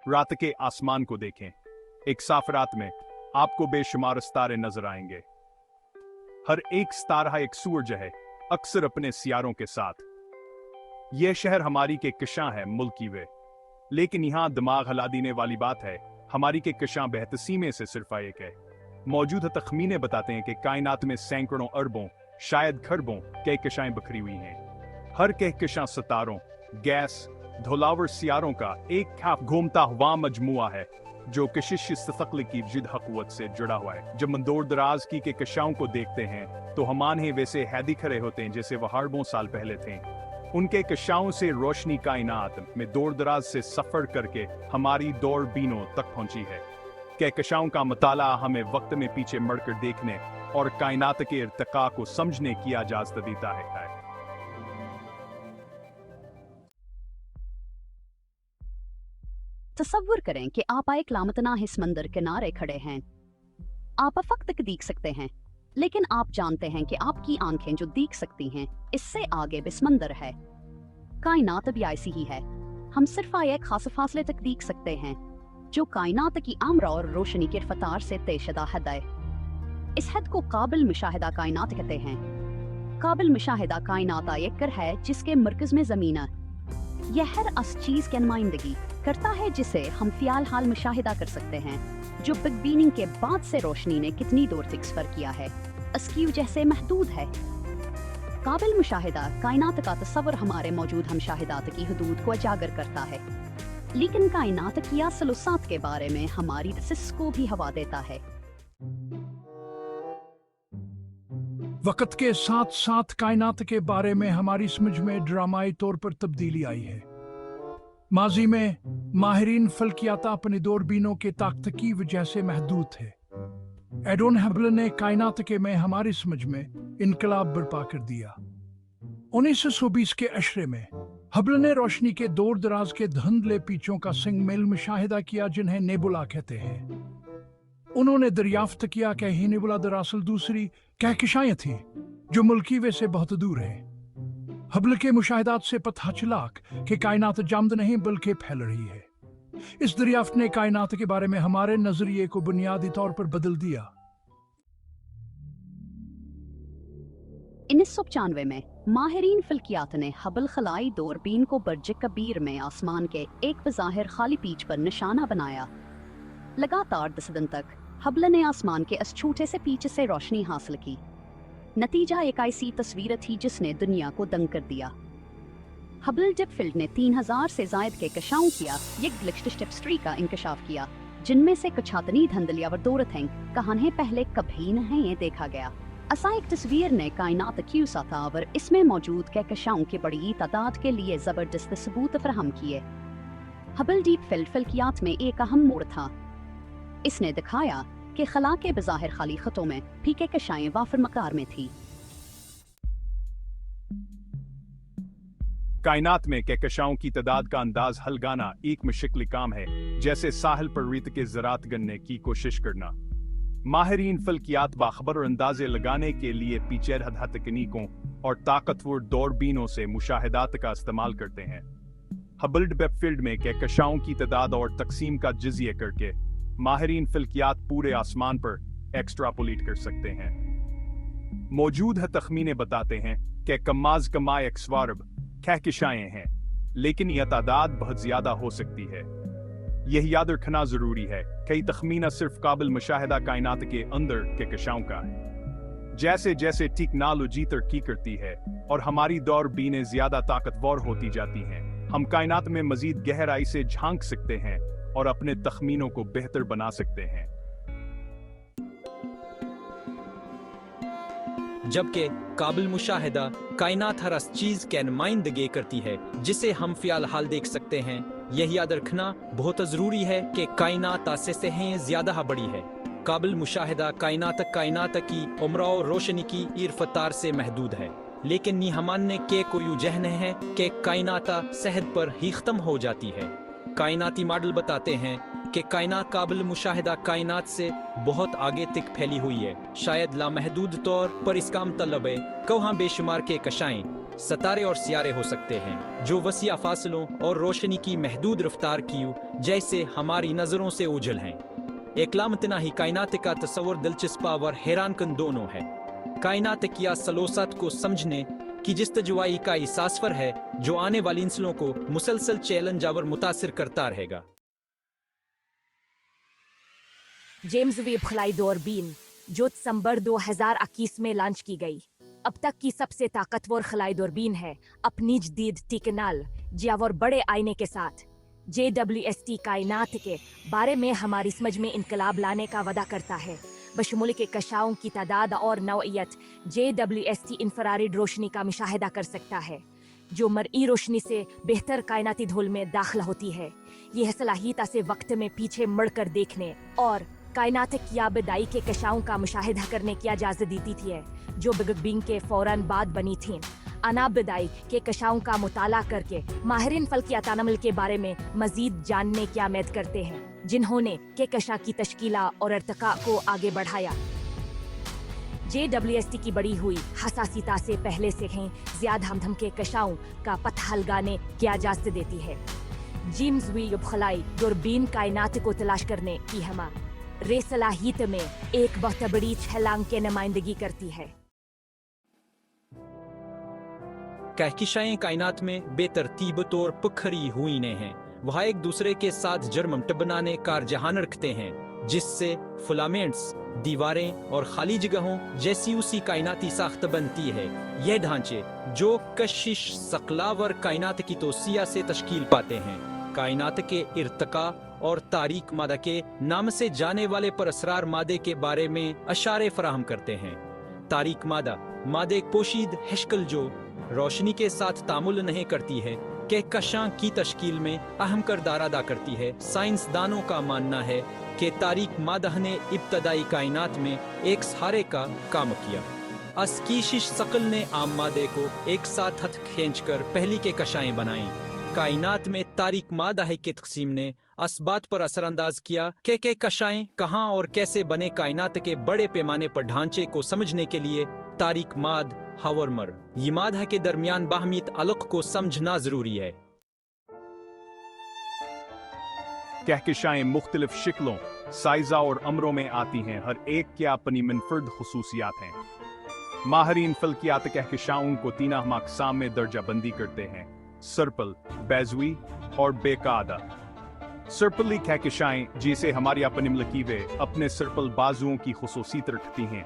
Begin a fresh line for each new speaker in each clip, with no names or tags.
रात के आसमान को देखें। एक साफ रात में आपको बेशुमार सितारे नजर आएंगे। हर एक सितारा एक सूरज है, अक्सर अपने सियारों के साथ। यह शहर हमारी के कशां है, मुल्की वे। लेकिन यहां दिमाग हिला देने वाली बात है, हमारी के कशां बेहतसीमे से सिर्फ एक है। मौजूदा तखमीने बताते हैं कि कायनात में सैकड़ों अरबों, शायद खरबों कहकशाएं बिखरी हुई हैं। हर कहकशां सितारों, गैस, धौलावर सियारों का एक खाप घूमता हुआ मजमुआ है जो कशिश सतकल की जिद हकूत से जुड़ा हुआ है। जब हम दूर दराज की के कशाओं को देखते हैं तो हमान ही वैसे हैदी खड़े होते हैं जैसे वह अरबों साल पहले थे। उनके कशाओं से रोशनी कायनात में दूर दराज से सफर करके हमारी दूरबीनों तक पहुंची है। कहकशाओं का मुताला हमें वक्त में पीछे मुड़कर देखने और कायनात के इर्तिका को समझने की इजाजत देता है।
तसव्वुर करें कि आप एक लामतनाह समंदर किनारे खड़े हैं। आप अफक तक देख सकते हैं, लेकिन आप जानते हैं कि आपकी आंखें जो देख सकती हैं इससे आगे भी समंदर है। कायनात भी ऐसी ही है। हम सिर्फ एक खास फासले तक देख सकते हैं जो कायनात की आमरा और रोशनी के रफ्तार से तयशुदा हद है। इस हद को काबिल मुशाहिदा कायनात कहते हैं। काबिल मुशाहिदा कायनात एक कर है जिसके मरकज में जमीन है। यह हर उस चीज की नुमाइंदगी करता है जिसे हम फियाल हाल मुशाहिदा कर सकते हैं, जो बिग बीनिंग के बाद से रोशनी ने कितनी दूर तक सफर किया है, इसकी वजह से महदूद है। काबिल मुशाहिदा कायनात का तस्वर हमारे मौजूद हमशाहिदात की हदूद को उजागर करता है, लेकिन कायनात की असलुसात के बारे में हमारी तसिस को भी हवा देता है।
वक्त के साथ साथ कायनात के बारे में हमारी समझ में ड्रामाई तौर पर तब्दीली आई है। माजी में माहिरीन फल्कियात अपनी दूरबीनों के ताकत की वजह से महदूद थे। एडोन हबल ने कायनात के में हमारी समझ में इनकलाब बर्पा कर दिया। 1920 के अशरे में हबल ने रोशनी के दूर दराज के धुंधले पीछों का सिंगमेल मुशाहिदा किया जिन्हें नेबुला कहते हैं। उन्होंने दरियाफ्त किया कि ही नेबुला दरअसल दूसरी कहकशाएं थीं जो मुल्की वे से बहुत दूर हैं। हबल के मुशाहिदात से पता चला कि कायनात जमद नहीं बल्कि फैल रही है। इस दरियाफ्त ने कायनात के बारे में हमारे नजरिए को बुनियादी तौर पर बदल दिया।
1995 में माहिरीन फल्कियात ने हबल खलाई दूरबीन को बर्ज कबीर में आसमान के एक बज़ाहिर खाली पीच पर निशाना बनाया। लगातार 10 दिन तक हबल ने आसमान के इस छोटे से पीच से रोशनी हासिल की। नतीजा एक ऐसी तस्वीर थी जिसने दुनिया को दंग कर दिया। हबल डिप फील्ड ने 3000 से जायद के कशाओं किया एक ग्लिक्स्टिप्स्ट्री का इंकशाफ किया, जिनमें से कुछ हतनी धंधलिया व दौरत हैं कहानी पहले कभी नहीं ये देखा गया। ऐसा एक तस्वीर ने कायनात की सतह और इसमें मौजूद के कशाओं की बड़ी तादाद के लिए जबरदस्त सबूत फराहम किए। हबल डीप फील्ड फल्कियात में एक अहम मोड़ था। इसने दिखाया कि खला के बज़ाहिर खाली खतों में फीके कशाएं वाफर मकार में थी।
कायनात में कहकशाओं की तादाद का अंदाज हलगाना एक मुश्किल काम है, जैसे साहिल पर रेत के ज़रात गनने की कोशिश करना। माहिरीन फल्कियात बाखबर और अंदाजे लगाने के लिए पेचीदा तकनीकों और ताकतवर दूरबीनों से मुशाहिदात का इस्तेमाल करते हैं। हबल डिप फील्ड में कहकशाओं की तादाद और तकसीम का जिज़िया करके माहिरीन फल्कियात पूरे आसमान पर एक्स्ट्रापोलेट कर सकते हैं। मौजूद तखमीने बताते हैं कि कमाज कमाए एक्सवारब कहकशाएं हैं, लेकिन यह तादाद बहुत ज्यादा हो सकती है। यह याद रखना जरूरी है, कई तखमीना सिर्फ काबिल मुशाहिदा कायनात के अंदर कहकशाओं का है। जैसे जैसे टेक्नोलॉजी तरक्की करती है और हमारी दूरबीनें ज्यादा ताकतवर होती जाती हैं, हम कायनात में मजीद गहराई से झांक सकते हैं और अपने तखमीनों को बेहतर बना सकते हैं।
जबकि काबिल मुशाहिदा कायनात हर उस चीज के नुमाइंदगी करती है जिसे हम फियाल हाल देख सकते हैं। यही याद रखना बहुत जरूरी है कि कायनात आसे से हैं ज्यादा बड़ी है। काबिल मुशाहिदा कायनात की उम्र और रोशनी की इरफतार से महदूद है, लेकिन ये हमानने के कोई जहन है कि कायनात सहद पर ही खत्म हो जाती है। कायनाती मॉडल बताते हैं कि कायनात काबिल मुशाहिदा कायनात से बहुत आगे तक फैली हुई है। शायद लामहदूद तौर पर इसका मतलब है कहाँ बेशुमार के कशाएं सितारे और सियारे हो सकते हैं जो वसीआ फासलों और रोशनी की महदूद रफ्तार की जैसे हमारी नज़रों से ओझल हैं। एक लामतनाही कायनात का तस्वर दिलचस्प और हैरानकन दोनों है। कायनात की सलोसत को समझने की जिस्तजुआई का इसासफर है जो आने वाली नस्लों को मुसलसल चैलेंज और मुतासिर करता रहेगा।
जेम्स वेब खलाई दूरबीन जो दिसंबर 2021 में लॉन्च की गई, अब तक की सबसे ताकतवर खलाई दूरबीन है। अपनी जदीद टेक्नोलॉजी और बड़े आईने के साथ JWST कायनात के बारे में हमारी समझ में इनकलाब लाने का वादा करता है। बशमूल के कशाओं की तादाद और नौइयत JWST इंफ्रारेड रोशनी का मुशाहिदा कर सकता है जो मरई रोशनी से बेहतर कायनाती धूल में दाखिल होती है। यह सलाहियत से वक्त में पीछे मुड़कर देखने और कायनात की आबदाई के कशाओं का मुशाहिदा करने की इजाज़त देती थी जो बिग बैंग के फौरन बाद बनी थीं। अनाबदाई के कशाओं का मुताला करके माहिरीन फल्कियात अमल के बारे में मजीद जानने की उम्मीद करते हैं जिन्होंने के कशा की तश्कीला और इर्तिका को आगे बढ़ाया। JWST की बढ़ी हुई हसासीता से पहले से ही ज्यादा हमधम के कशाओं का पता लगाने की इजाज़त देती है। जेम्स वेब खलाई दूरबीन कायनात को तलाश करने की हमारे सलाहियत में एक बहुत बड़ी छलांग की नुमाइंदगी करती है।
कहकशाएं कायनात में बेतरतीब तौर पखरी हुई ने हैं। वह एक दूसरे के साथ जरमट बनाने कार जहान रखते हैं जिससे फिलामेंट्स, दीवारें और खाली जगहों जैसी उसी कायनाती साख्त बनती है। यह ढांचे जो कशिश सकलावर कायनात की तोसिया से तश्कील पाते हैं कायनात के इर्तिका और तारीक मादा के नाम से जाने वाले परअसरार मादे के बारे में अशारे फराहम करते हैं। तारीक मादा मादे पोशीद हैशकल जो रोशनी के साथ तामुल नहीं करती है कि कशां की तश्कील में अहम किरदार अदा करती है। साइंसदानों का मानना है कि तारीक मादा ने इब्तदाई कायनात में एक सहारे का काम किया। अस्कीशिश सकल ने आम मादे को एक साथ हथ खींचकर पहली के कशाएं बनाई। कायनात में तारीक मादा की तकसीम ने इस बात पर असरअंदाज किया कि कशाएं कहाँ और कैसे बने। कायनात के बड़े पैमाने पर ढांचे को समझने के लिए तारीक माद हवरमर ये मादा के दरमियान बाहमीत अलग को समझना जरूरी है।
कहकशाएं मुख्तलिफ शिक्लों, साइजा और अमरों में आती हैं। हर एक की अपनी मुनफर्द खुसूसियात हैं। माहिरीन फल्कियात कहकशाओं को तीन अहम अक़साम में दर्जा बंदी करते हैं: सर्पल, बैज़वी और बेकादा। सर्पली कहकशाएं जिसे हमारी अपनी लकीवें अपने सर्पल बाजुओं की खुसूसियत रखती हैं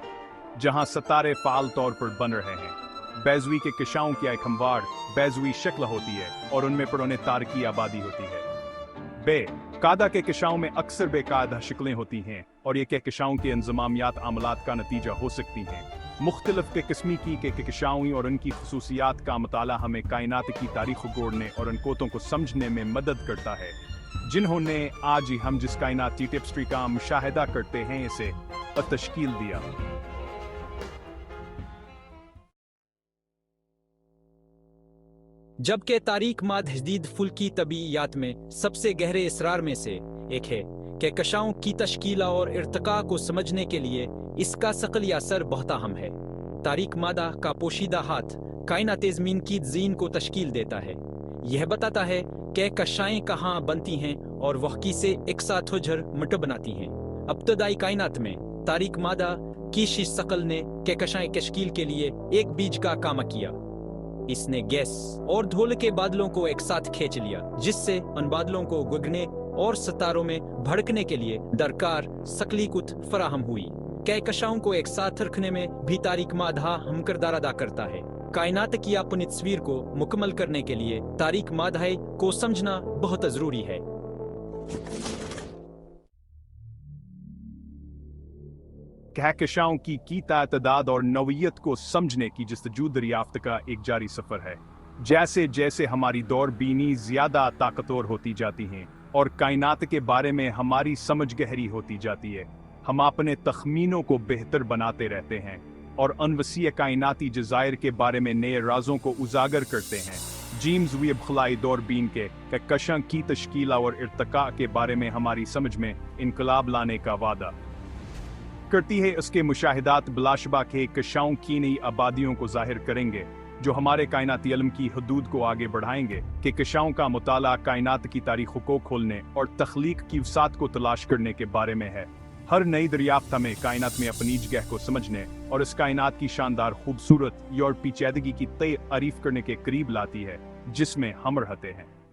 जहां सितारे फाल तौर पर बन रहे हैं। बैज़वी के कशाओं की एक हमवार बैज़वी शक्ल होती है और उनमें पुराने तारकी आबादी होती है। बेकादा के कशाओं में अक्सर बेकादा शक्लें होती हैं और ये कहकशाओं के इंज़मामियात आमलात का नतीजा हो सकती हैं। मुख्तलिफ के किस्मी की कहकशाओं और उनकी खुसूसियात का मुताला हमें कायनात की तारीख को गोड़ने और अनकोतों को समझने में मदद करता है जिन्होंने आज ही हम जिस कायनाती टेप्स्ट्री का मुशाहिदा करते हैं इसे तश्कील दिया।
जबकि तारीक माद जदीद फुल्की तबीयात में सबसे गहरे इसरार में से एक है कि कशाओं की तश्कीला और इर्तिका को समझने के लिए इसका सकली असर बहुत अहम है। तारीक मादा का पोशीदा हाथ कायनात ज़मीन की ज़ीन को तश्कील देता है। यह बताता है कि कशाएं कहाँ बनती हैं और वह किसे एक साथ हुजर मट बनाती हैं। इब्तदाई कायनात में तारीक मादा की शीश सकल ने कहकशाएं तश्कील के लिए एक बीज का काम किया। इसने गैस और धूल के बादलों को एक साथ खींच लिया जिससे उन बादलों को गुगने और सितारों में भड़कने के लिए दरकार सकली कुत फराहम हुई। कहकशाओं को एक साथ रखने में भी तारीक मादा हम किरदार अदा करता है। कायनात की अपनी तस्वीर को मुकम्मल करने के लिए तारीक मादा को समझना बहुत जरूरी है।
कहकशाओं की तादाद और नौइयत को समझने की जस्तजू दरियाफ्त का एक जारी सफर है। जैसे जैसे हमारी दौरबीनी ज्यादा ताकतवर होती जाती हैं और कायनात के बारे में हमारी समझ गहरी होती जाती है, हम अपने तखमीनों को बेहतर बनाते रहते हैं और अनवसीय कायनाती जज़ायर के बारे में नए राजों को उजागर करते हैं। जेम्स वेब खलाई दूरबीन के कहकशां की तश्कीला और इर्तिका के बारे में हमारी समझ में इनकलाब लाने का वादा करती है। उसके मुशाहिदात बिलाशबा के कशाओं की नई आबादियों को जाहिर करेंगे जो हमारे कायनाती इल्म की हदूद को आगे बढ़ाएंगे। कि कशाओं का मुताला कायनात की तारीखों को खोलने और तख्लीक की वसात को तलाश करने के बारे में है। हर नई दरियाफ्त हमें कायनात में अपनी जगह को समझने और इस कायनात की शानदार खूबसूरत और पेचीदगी की तय तारीफ करने के करीब लाती है जिसमें हम रहते हैं।